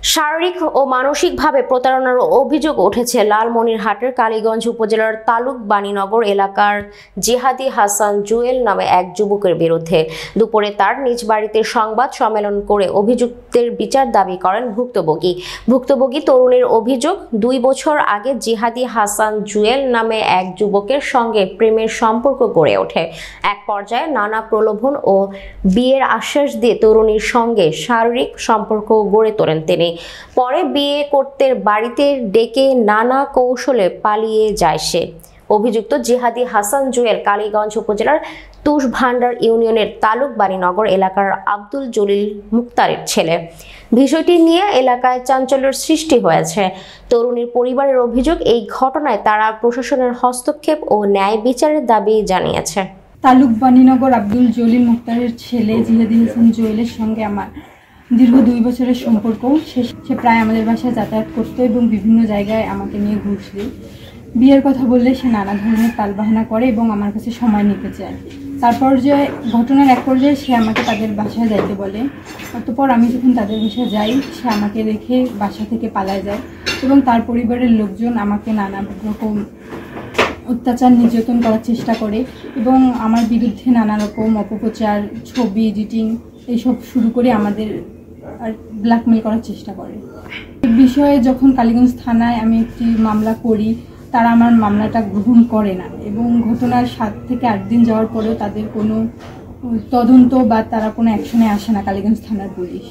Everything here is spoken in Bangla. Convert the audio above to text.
শারীরিক ও মানসিকভাবে প্রতারণার অভিযোগ উঠেছে লালমনিরহাটের কালীগঞ্জ উপজেলার তালুক বাণীনগর এলাকার জিহাদি হাসান জুয়েল নামে এক যুবকের বিরুদ্ধে। দুপুরে তার নিজ বাড়িতে সংবাদ সম্মেলন করে অভিযুক্তের বিচার দাবি করেন ভুক্তভোগী তরুণের অভিযোগ, 2 বছর আগে জিহাদি হাসান জুয়েল নামে এক যুবকের সঙ্গে প্রেমের সম্পর্ক গড়ে ওঠে। এক পর্যায়ে নানা প্রলোভন ও বিয়ের আশ্বাস দিয়ে তরুণীর সঙ্গে শারীরিক সম্পর্ক গড়ে তোলেন তিনি। পরে বিয়ে করতে বাড়িতে ডেকে নানা কৌশলে পালিয়ে যায় সে। অভিযুক্ত জিহাদি হাসান জুয়েল কালীগঞ্জ উপজেলার তুষভান্ডার ইউনিয়নের তালুক বাণীনগর এলাকার আব্দুল জলিল মুক্তারের ছেলে। বিষয়টি নিয়ে এলাকায় চাঞ্চল্যের সৃষ্টি হয়েছে। তরুণীর পরিবারের অভিযোগ, এই ঘটনায় তারা প্রশাসনের হস্তক্ষেপ ও ন্যায় বিচারের দাবি জানিয়েছে। তালুক বাণীনগর আব্দুল জলিল মুক্তারের ছেলে জিহাদি হাসান জুয়েলের সঙ্গে আমার দীর্ঘ 2 বছরের সম্পর্ক। সে প্রায় আমাদের বাসায় যাতায়াত করতো এবং বিভিন্ন জায়গায় আমাকে নিয়ে ঘুষ দিই। বিয়ের কথা বললে সে নানা ধরনের তালবাহানা করে এবং আমার কাছে সময় নিতে চায়। ঘটনার এক পর্যায়ে সে আমাকে তাদের বাসায় যাইতে বলে। অতঃপর আমি যখন তাদের বাসায় যাই, সে আমাকে রেখে বাসা থেকে পালায় যায় এবং তার পরিবারের লোকজন আমাকে নানা রকম অত্যাচার নির্যাতন করার চেষ্টা করে এবং আমার বিরুদ্ধে নানা রকম অপপ্রচার, ছবি এডিটিং এইসব শুরু করে আমাদের ব্ল্যাকমেল করার চেষ্টা করে। এই বিষয়ে যখন কালীগঞ্জ থানায় আমি একটি মামলা করি, তারা আমার মামলাটা গ্রহণ করে না এবং ঘটনার 7 থেকে 8 দিন যাওয়ার পরেও তাদের কোনো তদন্ত বা তারা কোনো অ্যাকশনে আসে না কালীগঞ্জ থানার পুলিশ।